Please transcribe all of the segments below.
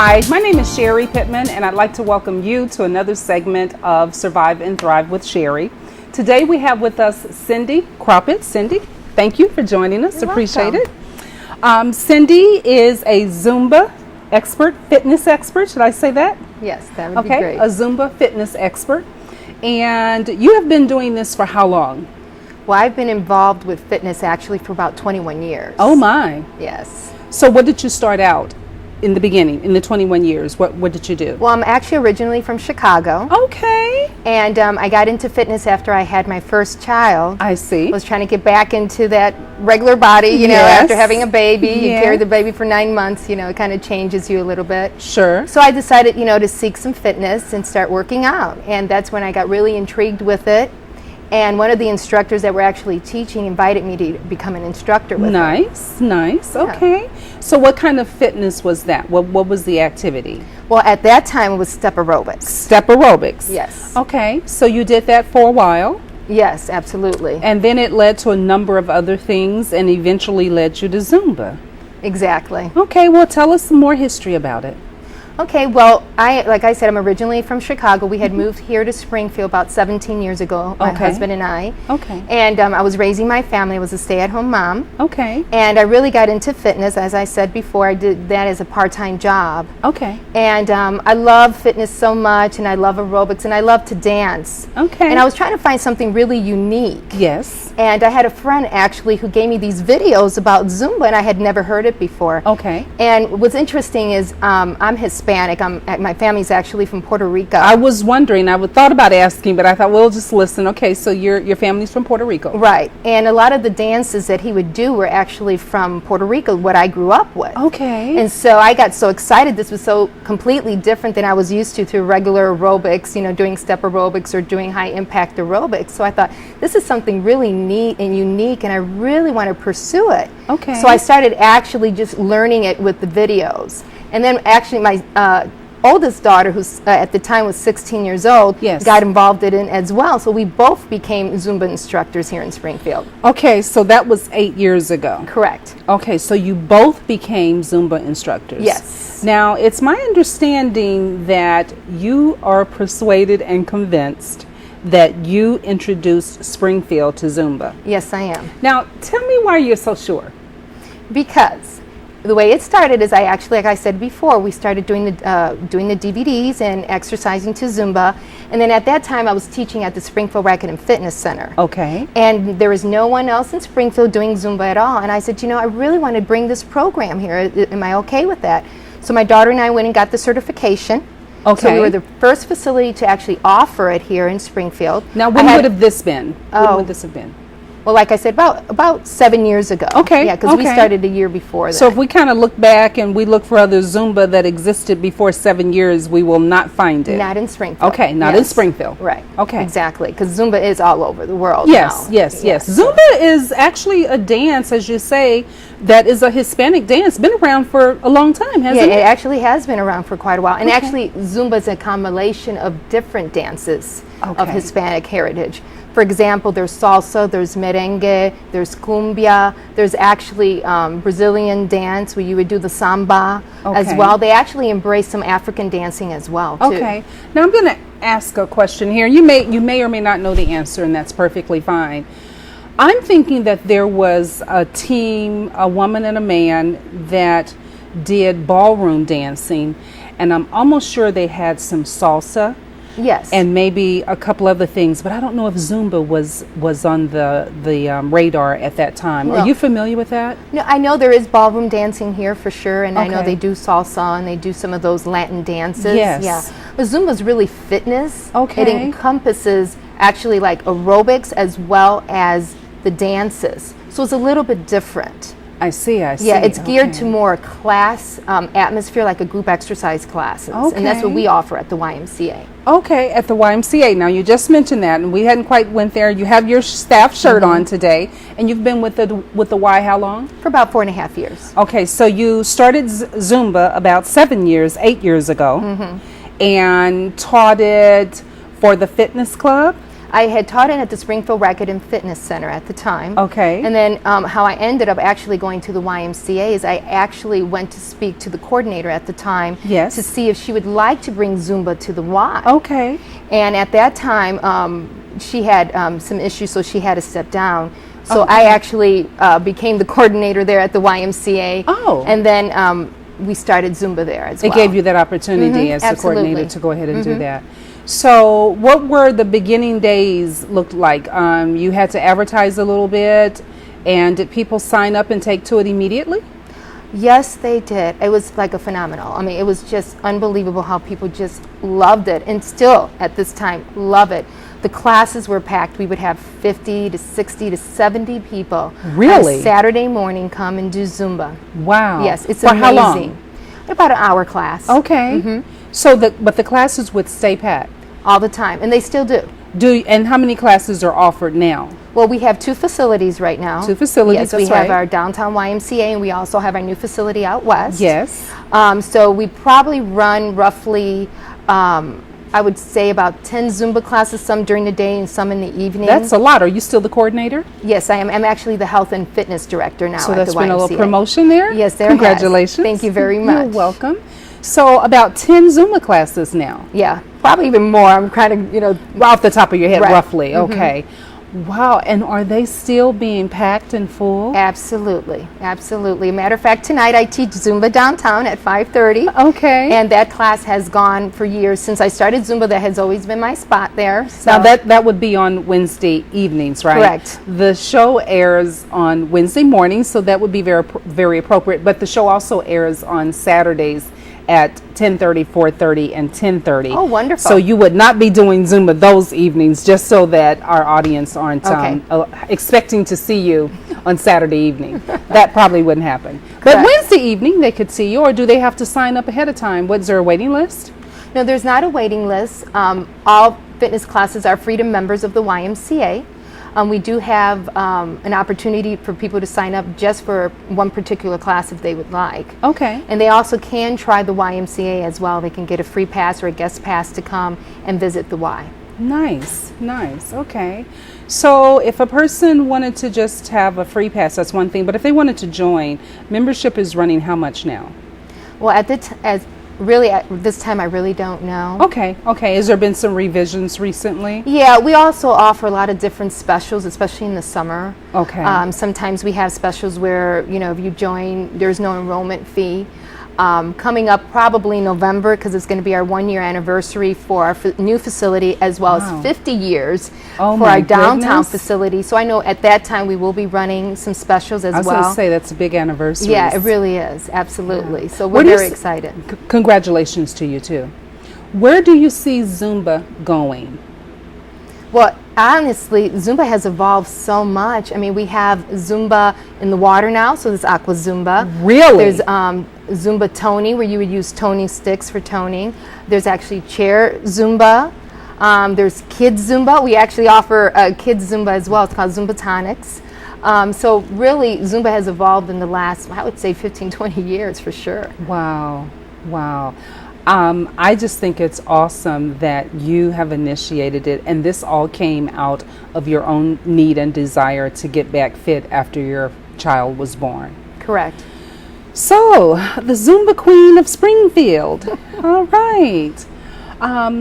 Hi, my name is Sherry Pittman, and I'd like to welcome you to another segment of Survive and Thrive with Sherry. Today we have with us Cindy Kropid. Cindy, thank you for joining us. You're Appreciate welcome. it. Cindy is a Zumba expert, fitness expert. Should I say that? Yes, that would be Okay, great. a Zumba fitness expert. And you have been doing this for how long? Well, I've been involved with fitness actually for about 21 years. Oh my. Yes. So what did you start out in the beginning, in the 21 years? What did you do? Well, I'm actually originally from Chicago. Okay. And I got into fitness after I had my first child. I see. I was trying to get back into that regular body, you know, Yes. after having a baby. You Yeah. carry the baby for 9 months, you know, it kind of changes you a little bit. Sure. So I decided, you know, to seek some fitness and start working out. And that's when I got really intrigued with it. And one of the instructors that were actually teaching invited me to become an instructor with her. Nice, nice. Yeah. Okay. So what kind of fitness was that? What was the activity? Well, at that time it was step aerobics. Step aerobics. Yes. Okay. So you did that for a while, Yes, absolutely. and then it led to a number of other things and eventually led you to Zumba. Exactly. Okay. Well, tell us some more history about it. Okay, well, like I said, I'm originally from Chicago. We had moved here to Springfield about 17 years ago, my Okay. husband and I. Okay. And I was raising my family. I was a stay-at-home mom. Okay. And I really got into fitness. As I said before, I did that as a part-time job. Okay. And I love fitness so much, and I love aerobics, and I love to dance. Okay. And I was trying to find something really unique. Yes. And I had a friend actually who gave me these videos about Zumba, and I had never heard it before. Okay. And what's interesting is I'm Hispanic. My family's actually from Puerto Rico. I was wondering. I thought about asking, but I thought we'll just listen. Okay. So your family's from Puerto Rico. Right. And a lot of the dances that he would do were actually from Puerto Rico, what I grew up with. Okay. And so I got so excited. This was so completely different than I was used to through regular aerobics, you know, doing step aerobics or doing high impact aerobics. So I thought, this is something really neat and unique, and I really want to pursue it. Okay. So I started actually just learning it with the videos. And then actually my oldest daughter, who's at the time was 16 years old, Yes. got involved in it as well. So we both became Zumba instructors here in Springfield. Okay. So that was 8 years ago. Correct. Okay, so you both became Zumba instructors. Yes. Now, it's my understanding that you are persuaded and convinced that you introduced Springfield to Zumba. Yes, I am. Now, tell me why you're so sure. Because the way it started is I actually, like I said before, we started doing the DVDs and exercising to Zumba. And then at that time I was teaching at the Springfield Racket and Fitness Center. Okay. And there was no one else in Springfield doing Zumba at all. And I said, you know, I really want to bring this program here. Am I okay with that? So my daughter and I went and got the certification. Okay. So we were the first facility to actually offer it here in Springfield. Now, when would have this been? When Oh. would this have been? Well, like I said, about 7 years ago. Okay, Yeah, because we okay. started a year before that. So if we kind of look back and we look for other Zumba that existed before 7 years, we will not find it. Not in Springfield. Okay, not in Yes. Springfield. Right. Okay. Exactly, because Zumba is all over the world Yes, now. yes, yes. Zumba is actually a dance, as you say, that is a Hispanic dance. Been around for a long time, Yeah, hasn't it it? actually has been around for quite a while. And Okay. actually, Zumba is a combination of different dances of Okay. Hispanic heritage. For example, there's salsa, there's merengue, there's cumbia, there's actually Brazilian dance where you would do the samba as Okay. well. They actually embrace some African dancing as well, too. Okay. Now I'm going to ask a question here. You may or may not know the answer, and that's perfectly fine. I'm thinking that there was a team, a woman and a man, that did ballroom dancing, and I'm almost sure they had some salsa Yes. and maybe a couple other things, but I don't know if Zumba was on the radar at that time. No. Are you familiar with that? No, I know there is ballroom dancing here for sure, and I know Okay. they do salsa and they do some of those Latin dances. Yes. Yeah. But Zumba's really fitness. Okay. It encompasses actually like aerobics as well as the dances. So it's a little bit different. I see. Yeah, it's geared Okay. to more class atmosphere, like a group exercise classes. And that's what Okay. we offer at the YMCA. Okay, at the YMCA. Now you just mentioned that, and we hadn't quite went there. You have your staff shirt on today, and you've been with the Y how long? For about 4.5 years. Okay, so you started Zumba about 8 years ago, and taught it for the fitness club. I had taught it at the Springfield Racquet and Fitness Center at the time. Okay. And then how I ended up actually going to the YMCA is I actually went to speak to the coordinator at the time Yes. to see if she would like to bring Zumba to the Y. Okay. And at that time, she had some issues, so she had to step down. So Okay. I actually became the coordinator there at the YMCA. Oh. And then we started Zumba there as well. It gave you that opportunity as the absolutely. coordinator to go ahead and do that. So what were the beginning days looked like? You had to advertise a little bit, and did people sign up and take to it immediately? Yes, they did. It was like a phenomenal. I mean, it was just unbelievable how people just loved it, and still at this time love it. The classes were packed. We would have 50 to 60 to 70 people. Really? On a Saturday morning come and do Zumba. Wow. Yes, it's For amazing. how long? About an hour class. Okay. So but the classes would stay packed. All the time, and they still do. And how many classes are offered now? Well, we have 2 facilities right now. 2 facilities, Yes, that's we have right. our downtown YMCA, and we also have our new facility out west. Yes. So we probably run roughly, I would say about 10 Zumba classes, some during the day and some in the evening. That's a lot. Are you still the coordinator? Yes, I am. I'm actually the health and fitness director now So at that's the been YMCA. a little promotion there? Yes, there Congratulations. has. Thank you very much. You're welcome. So about 10 Zumba classes now. Yeah, probably even more. I'm kind of, Off the top of your head, Right. roughly. Okay. Wow. And are they still being packed and full? Absolutely, absolutely. Matter of fact, tonight I teach Zumba downtown at 5:30. Okay. And that class has gone for years. Since I started Zumba, that has always been my spot there. So Now that would be on Wednesday evenings, right? Correct. The show airs on Wednesday mornings, so that would be very appropriate. But the show also airs on Saturdays at 10:30, 4:30, and 10:30. Oh, wonderful. So you would not be doing Zumba those evenings, just so that our audience aren't Okay. expecting to see you on Saturday evening. That probably wouldn't happen. But Correct. Wednesday evening they could see you, or do they have to sign up ahead of time? Was there a waiting list? No, there's not a waiting list. All fitness classes are free to members of the YMCA. We do have an opportunity for people to sign up just for one particular class if they would like. Okay. And they also can try the YMCA as well. They can get a free pass or a guest pass to come and visit the Y. Nice, nice. Okay. So if a person wanted to just have a free pass, that's one thing. But if they wanted to join, membership is running how much now? Well, at this time, I really don't know. Okay, okay. Has there been some revisions recently? Yeah, we also offer a lot of different specials, especially in the summer. Okay. Sometimes we have specials where, if you join, there's no enrollment fee. Coming up probably November, because it's going to be our 1-year anniversary for our new facility, as well Wow. as 50 years Oh for my our downtown goodness. facility. So I know at that time we will be running some specials as I was well. going to say that's a big anniversary. Yeah, it really is. Absolutely. So Where we're do you very s- excited. Congratulations to you too. Where do you see Zumba going? Well, honestly, Zumba has evolved so much. I mean, we have Zumba in the water now, so there's Aqua Zumba. Really? There's Zumba toning, where you would use toning sticks for toning. There's actually chair Zumba. There's kids Zumba. We actually offer kids Zumba as well. It's called Zumba Tonics. So really, Zumba has evolved in the last, I would say, 15, 20 years for sure. Wow, wow. I just think it's awesome that you have initiated it, and this all came out of your own need and desire to get back fit after your child was born. Correct. So, the Zumba Queen of Springfield. All right.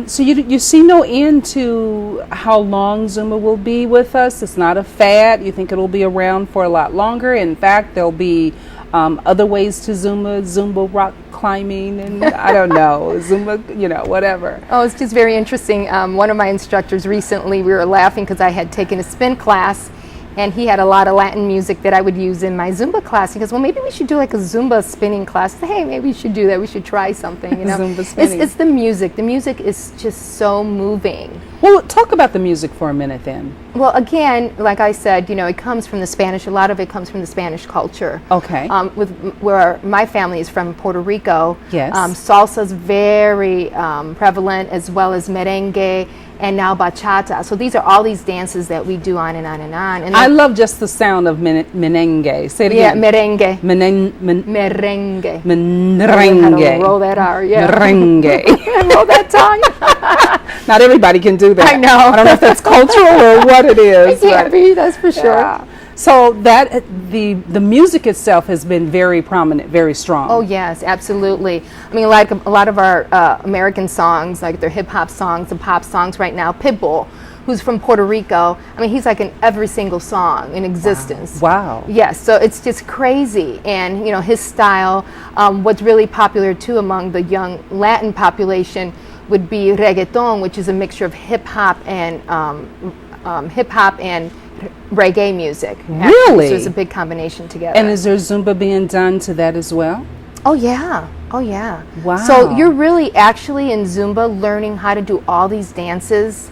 So you see no end to how long Zumba will be with us? It's not a fad. You think it'll be around for a lot longer? In fact, there'll be other ways to Zumba rock climbing, and I don't know, Zumba, whatever. Oh, it's just very interesting. One of my instructors recently, we were laughing because I had taken a spin class, and he had a lot of Latin music that I would use in my Zumba class. He goes, well, maybe we should do like a Zumba spinning class. I said, hey, maybe we should do that. We should try something. Zumba spinning. It's the music. The music is just so moving. Well, talk about the music for a minute then. Well, again, like I said, it comes from the Spanish. A lot of it comes from the Spanish culture. Okay. With where my family is from, Puerto Rico. Yes. Salsa is very prevalent, as well as merengue and now bachata. So these are all these dances that we do on and on and on. And I love just the sound of merengue. Say it again. Yeah, merengue. Merengue. Merengue. Roll that R, yeah. Merengue. Roll that tongue. Not everybody can do that. I know. I don't know if that's cultural or what it is. It can't be, that's for sure. Yeah. So that the music itself has been very prominent, very strong. Oh yes, absolutely. I mean, like a lot of our American songs, like their hip hop songs and pop songs right now. Pitbull, who's from Puerto Rico, I mean, he's like in every single song in existence. Wow. Yes, so it's just crazy. And his style, what's really popular too among the young Latin population would be reggaeton, which is a mixture of hip hop and reggae music. Really? So it's a big combination together. And is there Zumba being done to that as well? Oh yeah. Oh yeah. Wow. So you're really actually in Zumba learning how to do all these dances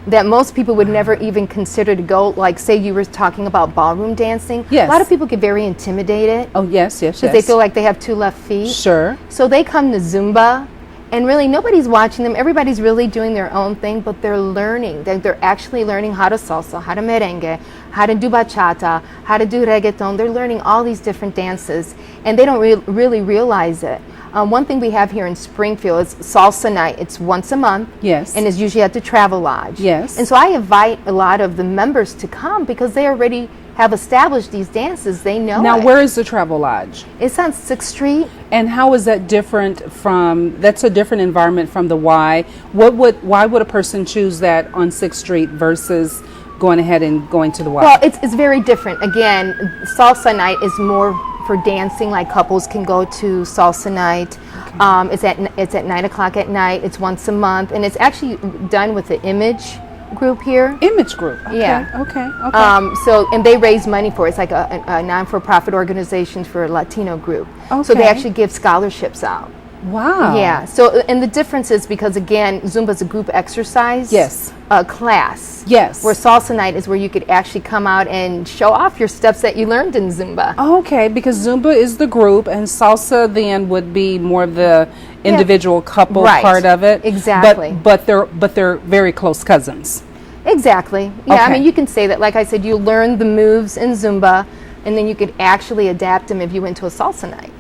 that most people would never even consider to go, like say you were talking about ballroom dancing. Yes. A lot of people get very intimidated. Oh yes, yes, because they feel like they have two left feet. Sure. So they come to Zumba, and really nobody's watching them. Everybody's really doing their own thing, but they're learning. They're actually learning how to salsa, how to merengue, how to do bachata, how to do reggaeton. They're learning all these different dances, and they don't really realize it. One thing we have here in Springfield is salsa night. It's once a month. Yes. And it's usually at the Travel Lodge. Yes. And so I invite a lot of the members to come because they already have established these dances. They know Now, it. where is the Travel Lodge? It's on 6th Street. And how is that different from, that's a different environment from the Y. Why would a person choose that on 6th Street versus going ahead and going to the Y? Well, it's very different. Again, salsa night is more for dancing, like couples can go to salsa night. Okay. It's at 9 o'clock at night. It's once a month, and it's actually done with the Image group here. Image group. Okay. Yeah. Okay. So, and they raise money for it. It's like a non-for-profit organization for a Latino group. Okay. So they actually give scholarships out. Wow. Yeah. So, and the difference is because, again, Zumba is a group exercise. Yes. Class. Yes. Where salsa night is where you could actually come out and show off your steps that you learned in Zumba. Okay, because Zumba is the group, and salsa then would be more of the individual couple right. part of it. Exactly. But they're very close cousins. Exactly. Yeah. Okay. I mean, you can say that. Like I said, you learn the moves in Zumba, and then you could actually adapt them if you went to a salsa night.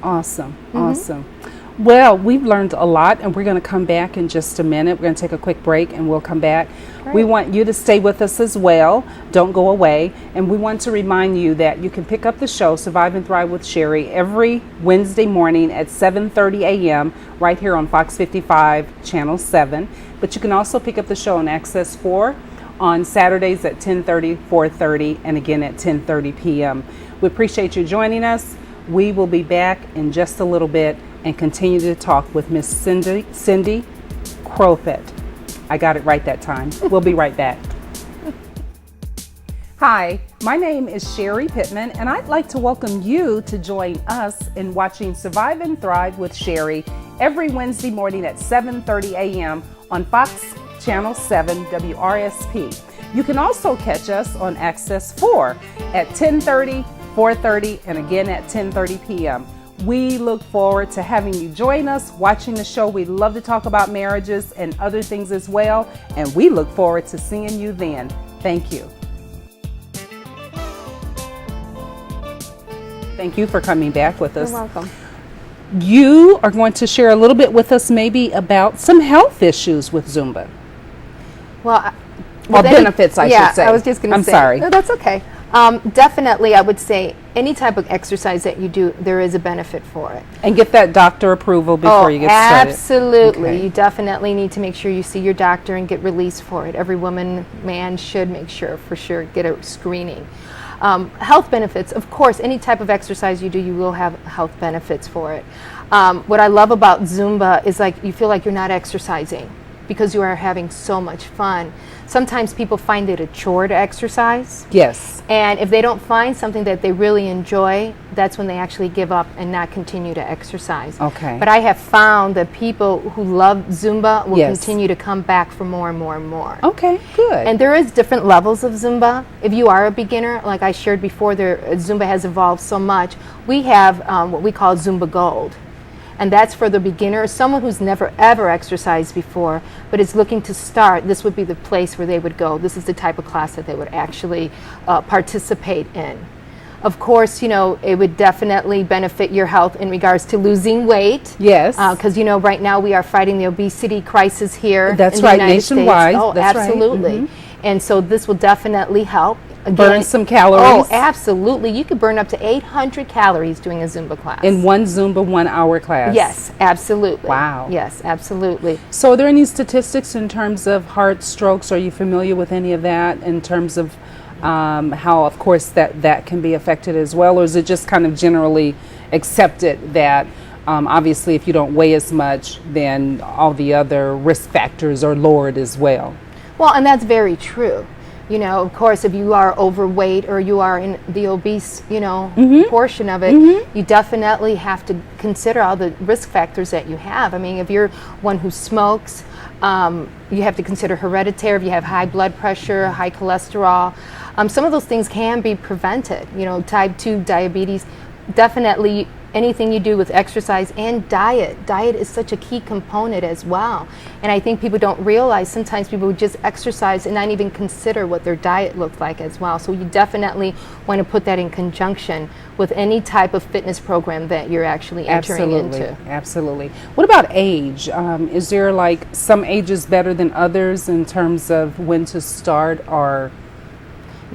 Awesome. Awesome. Well, we've learned a lot, and we're going to come back in just a minute. We're going to take a quick break, and we'll come back. Great. We want you to stay with us as well. Don't go away. And we want to remind you that you can pick up the show, Survive and Thrive with Sherry, every Wednesday morning at 7:30 a.m. right here on Fox 55, Channel 7. But you can also pick up the show on Access 4 on Saturdays at 10:30, 4:30, and again at 10:30 p.m. We appreciate you joining us. We will be back in just a little bit and continue to talk with Miss Cindy Kropid. I got it right that time. We'll be right back. Hi, my name is Sherry Pittman, and I'd like to welcome you to join us in watching Survive and Thrive with Sherry every Wednesday morning at 7:30 a.m. on Fox Channel 7 WRSP. You can also catch us on Access 4 at 10:30, 4:30, and again at 10:30 p.m. We look forward to having you join us, watching the show. We love to talk about marriages and other things as well, and we look forward to seeing you then. Thank you. Thank you for coming back with us. You're welcome. You are going to share a little bit with us maybe about some health issues with Zumba. Well, benefits, I should say. I was just going to say. I'm sorry. No, that's okay. Definitely, I would say any type of exercise that you do, there is a benefit for it. And get that doctor approval before you get started. Absolutely. Okay. You definitely need to make sure you see your doctor and get released for it. Every woman, man should make sure, for sure, get a screening. Health benefits, of course, any type of exercise you do, you will have health benefits for it. What I love about Zumba is like you feel like you're not exercising, because you are having so much fun. Sometimes people find it a chore to exercise. Yes. And if they don't find something that they really enjoy, that's when they actually give up and not continue to exercise. Okay. But I have found that people who love Zumba will Yes. continue to come back for more and more and more. Okay, good. And there is different levels of Zumba. If you are a beginner, like I shared before, Zumba has evolved so much. We have what we call Zumba Gold. And that's for the beginner, someone who's never ever exercised before, but is looking to start. This would be the place where they would go. This is the type of class that they would actually participate in. Of course, it would definitely benefit your health in regards to losing weight. Yes. Because, right now we are fighting the obesity crisis here That's in the right, United nationwide. States. Oh, That's right. absolutely. Mm-hmm. And so this will definitely help. Again, Burn some calories. Oh, absolutely. You could burn up to 800 calories doing a Zumba class. In one Zumba 1 hour class. Yes, absolutely. Wow. Yes, absolutely. So are there any statistics in terms of heart strokes? Are you familiar with any of that in terms of how, of course, that can be affected as well? Or is it just kind of generally accepted that obviously if you don't weigh as much, then all the other risk factors are lowered as well? Well, and that's very true. Of course, if you are overweight or you are in the obese, portion of it, you definitely have to consider all the risk factors that you have. I mean, if you're one who smokes, you have to consider hereditary. If you have high blood pressure, high cholesterol, some of those things can be prevented. Type 2 diabetes, definitely. Anything you do with exercise and diet. Diet is such a key component as well. And I think people don't realize sometimes people just exercise and not even consider what their diet looks like as well. So you definitely want to put that in conjunction with any type of fitness program that you're actually entering into. Absolutely. What about age? Is there like some ages better than others in terms of when to start or?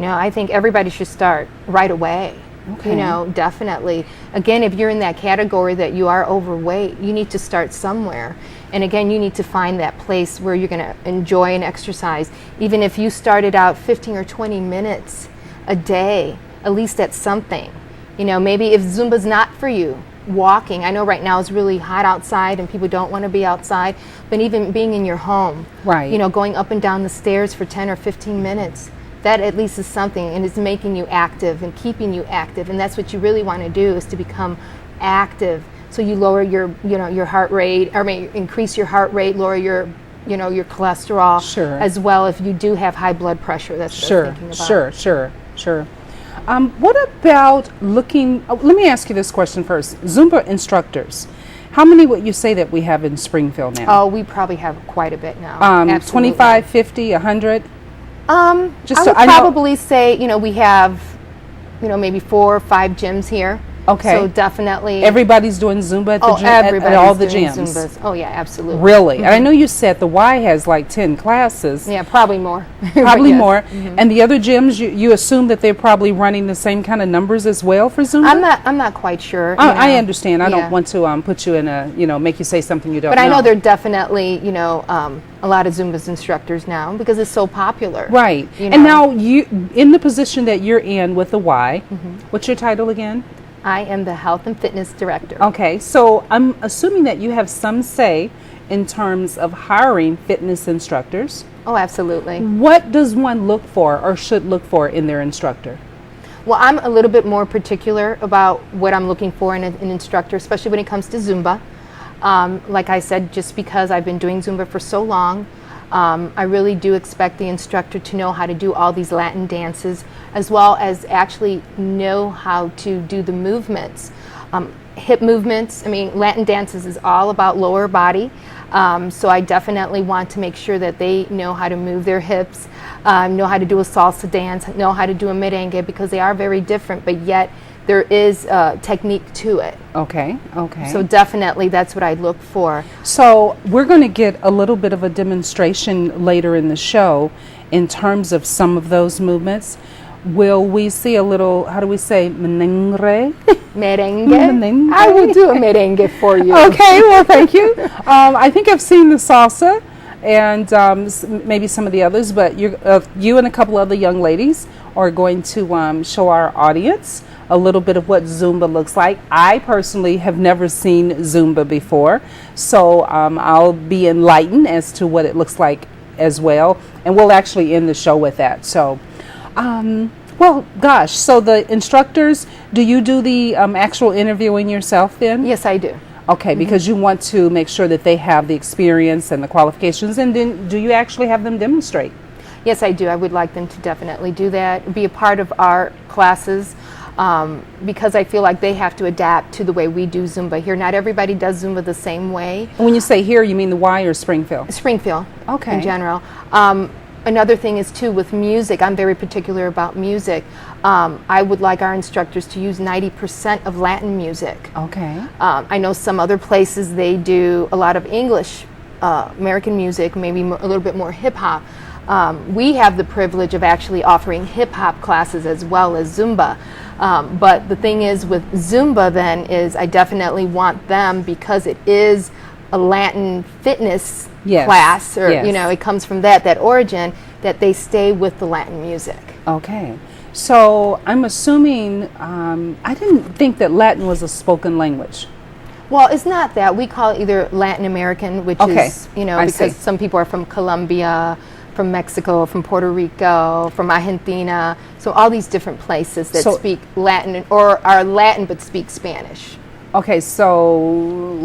I think everybody should start right away. Okay. Definitely. Again, if you're in that category that you are overweight, you need to start somewhere. And again, you need to find that place where you're going to enjoy and exercise. Even if you started out 15 or 20 minutes a day, at least that's something. Maybe if Zumba's not for you, walking. I know right now it's really hot outside and people don't want to be outside, but even being in your home, right. Going up and down the stairs for 10 or 15 minutes. That at least is something, and it's making you active and keeping you active, and that's what you really want to do, is to become active. So you lower your heart rate, increase your heart rate, lower your your cholesterol. Sure. As well, if you do have high blood pressure. That's what I was thinking about. Sure. What about looking? Let me ask you this question first. Zumba instructors. How many would you say that we have in Springfield now? Oh, we probably have quite a bit now. 25, 50, 100. I would probably say, we have, maybe 4 or 5 gyms here. Okay. So definitely. Everybody's doing Zumba at the gym, everybody's at all the doing gyms. Zumbas. Oh yeah, absolutely. Really? And I know you said the Y has like 10 classes. Yeah, probably more. Probably more. And the other gyms, you assume that they're probably running the same kind of numbers as well for Zumba? I'm not quite sure. I understand. I don't want to put you in make you say something you don't know. But I know there are definitely, a lot of Zumba's instructors now because it's so popular. Right. And now you, in the position that you're in with the Y, what's your title again? I am the Health and Fitness Director. Okay, so I'm assuming that you have some say in terms of hiring fitness instructors. Oh, absolutely. What does one look for or should look for in their instructor? Well, I'm a little bit more particular about what I'm looking for in an instructor, especially when it comes to Zumba. Like I said, just because I've been doing Zumba for so long, I really do expect the instructor to know how to do all these Latin dances, as well as actually know how to do the movements, hip movements. Latin dances is all about lower body, so I definitely want to make sure that they know how to move their hips, know how to do a salsa dance, know how to do a merengue, because they are very different, but yet there is a technique to it. Okay. So definitely that's what I look for. So we're going to get a little bit of a demonstration later in the show in terms of some of those movements. Will we see a little, how do we say, merengue? Merengue? I will do a merengue for you. Okay, well, thank you. I think I've seen the salsa and maybe some of the others, but you and a couple other young ladies are going to show our audience a little bit of what Zumba looks like. I personally have never seen Zumba before, so I'll be enlightened as to what it looks like as well, and we'll actually end the show with that. So well, gosh, so the instructors, do you do the actual interviewing yourself then? Yes, I do. Okay, because you want to make sure that they have the experience and the qualifications, and then do you actually have them demonstrate? Yes, I do. I would like them to definitely do that, be a part of our classes, because I feel like they have to adapt to the way we do Zumba here. Not everybody does Zumba the same way. When you say here, you mean the Y or Springfield? Springfield, Okay. in general. Another thing is too with music, I'm very particular about music. I would like our instructors to use 90% of Latin music. Okay. I know some other places they do a lot of English, American music, maybe a little bit more hip hop. We have the privilege of actually offering hip hop classes as well as Zumba. But the thing is with Zumba then is I definitely want them, because it is a Latin fitness class, or you know, it comes from that origin, that they stay with the Latin music. Okay. So I'm assuming, I didn't think that Latin was a spoken language. Well, it's not that. We call it either Latin American, which is, you know, because some people are from Colombia, from Mexico, from Puerto Rico, from Argentina. So all these different places that speak Latin or are Latin but speak Spanish. Okay, so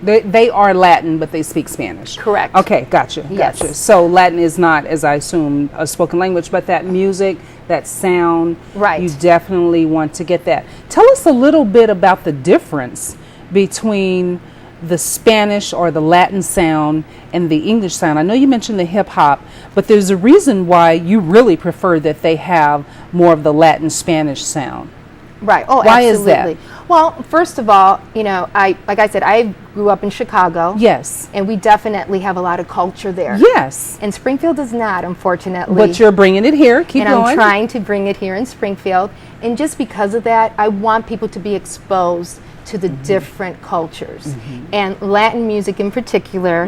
they are Latin, but they speak Spanish. Correct. Okay, gotcha. Yes. So Latin is not, as I assume, a spoken language, but that music, that sound, right, you definitely want to get that. Tell us a little bit about the difference between the Spanish or the Latin sound and the English sound. I know you mentioned the hip hop, but there's a reason why you really prefer that they have more of the Latin Spanish sound. Right. Oh, why absolutely. is that? Well, first of all, you know, like I said, I grew up in Chicago. Yes. And we definitely have a lot of culture there. Yes. And Springfield does not, unfortunately. But you're bringing it here. Keep going. And I'm trying to bring it here in Springfield. And just because of that, I want people to be exposed to the different cultures. And Latin music in particular,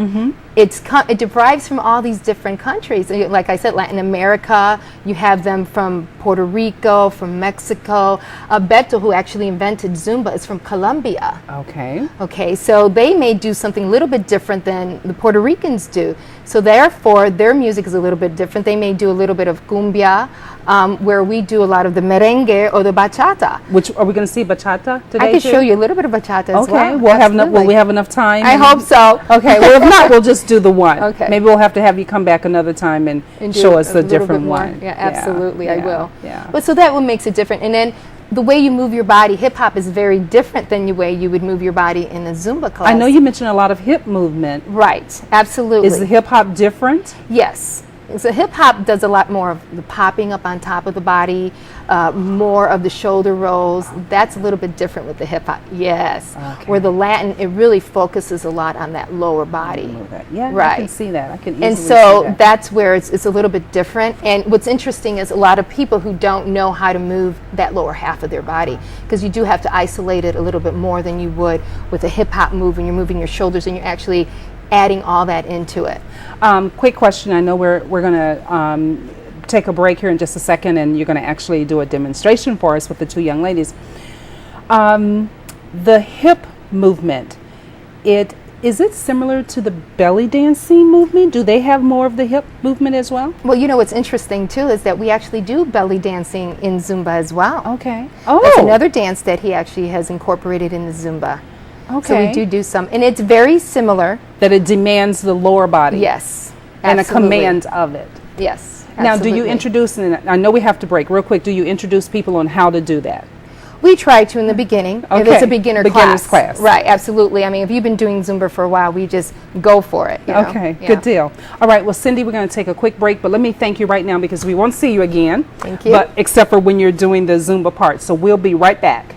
it derives from all these different countries. Like I said, Latin America, you have them from Puerto Rico, from Mexico. Beto, who actually invented Zumba, is from Colombia. Okay. Okay, so they may do something a little bit different than the Puerto Ricans do. So therefore, their music is a little bit different. They may do a little bit of cumbia, where we do a lot of the merengue or the bachata. Which, are we going to see bachata today? I can show you a little bit of bachata as well. Okay, will we have enough time? I hope so. Okay, well, if not, we'll just do the one. Okay. Maybe we'll have to have you come back another time and show us a different one. Yeah, absolutely, I will. Yeah. But so that what makes it different. And then the way you move your body, hip hop is very different than the way you would move your body in a Zumba class. I know you mentioned a lot of hip movement. Right, absolutely. Is the hip hop different? Yes. So hip hop does a lot more of the popping up on top of the body, more of the shoulder rolls. That's a little bit different with the hip hop. Yes. Okay. Where the Latin, it really focuses a lot on that lower body. Yeah, right. I can see that. I can easily see so that's where it's a little bit different. And what's interesting is a lot of people who don't know how to move that lower half of their body, because you do have to isolate it a little bit more than you would with a hip hop move, and you're moving your shoulders and you're actually adding all that into it. Quick question. I know we're going to take a break here in just a second, and you're going to actually do a demonstration for us with the two young ladies. The hip movement, is it similar to the belly dancing movement? Do they have more of the hip movement as well? Well, you know what's interesting too is that we actually do belly dancing in Zumba as well. Okay. Oh. That's another dance that he actually has incorporated in the Zumba. Okay. So we do some, and it's very similar. That it demands the lower body. Yes. And a command of it. Yes. Now, do you introduce, and I know we have to break real quick, do you introduce people on how to do that? We try to in the beginning. Okay. If it's a beginner's class. Right, absolutely. I mean, if you've been doing Zumba for a while, we just go for it. You know? Okay, good deal. All right, well, Cindy, we're going to take a quick break, but let me thank you right now because we won't see you again. Thank you. But except for when you're doing the Zumba part. So we'll be right back.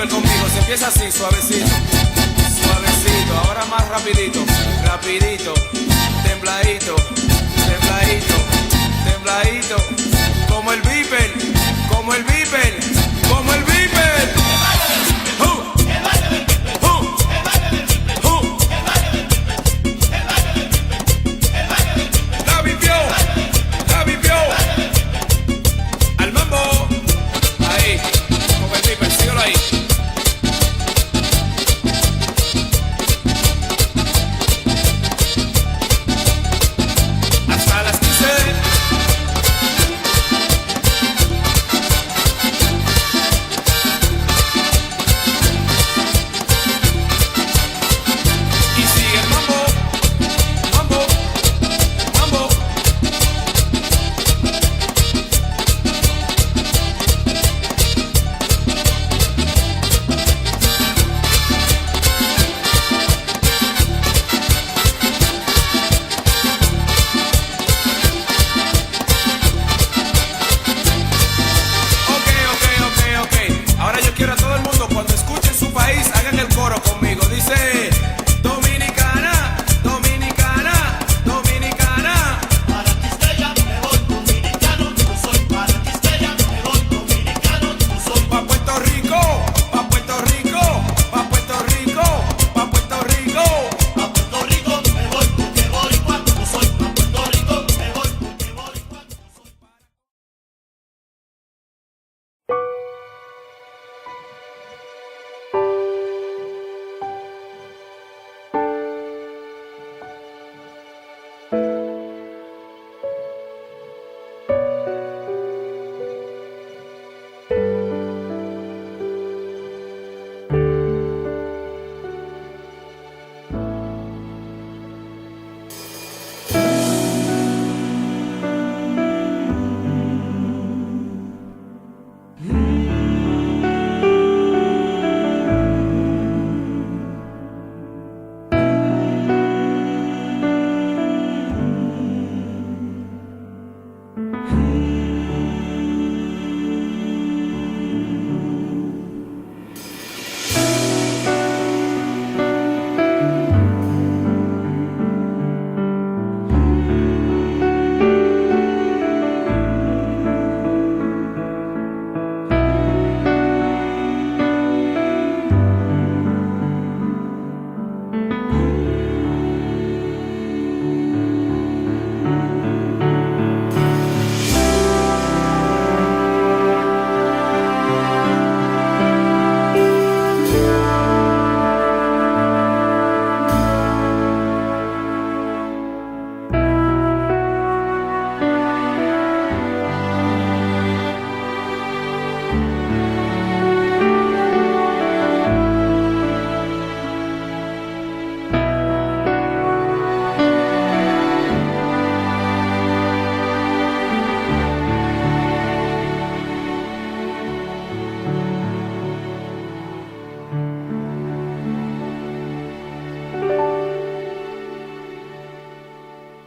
Viper conmigo, se empieza así, suavecito, suavecito, ahora más rapidito, rapidito, tembladito, tembladito, tembladito, como el Viper, como el Viper, como el Viper.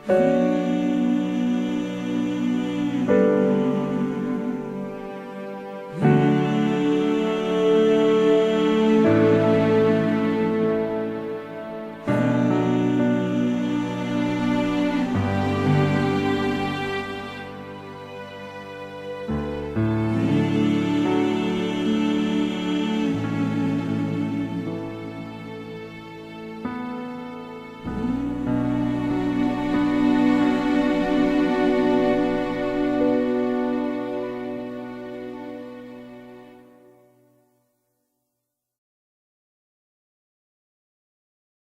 Hey.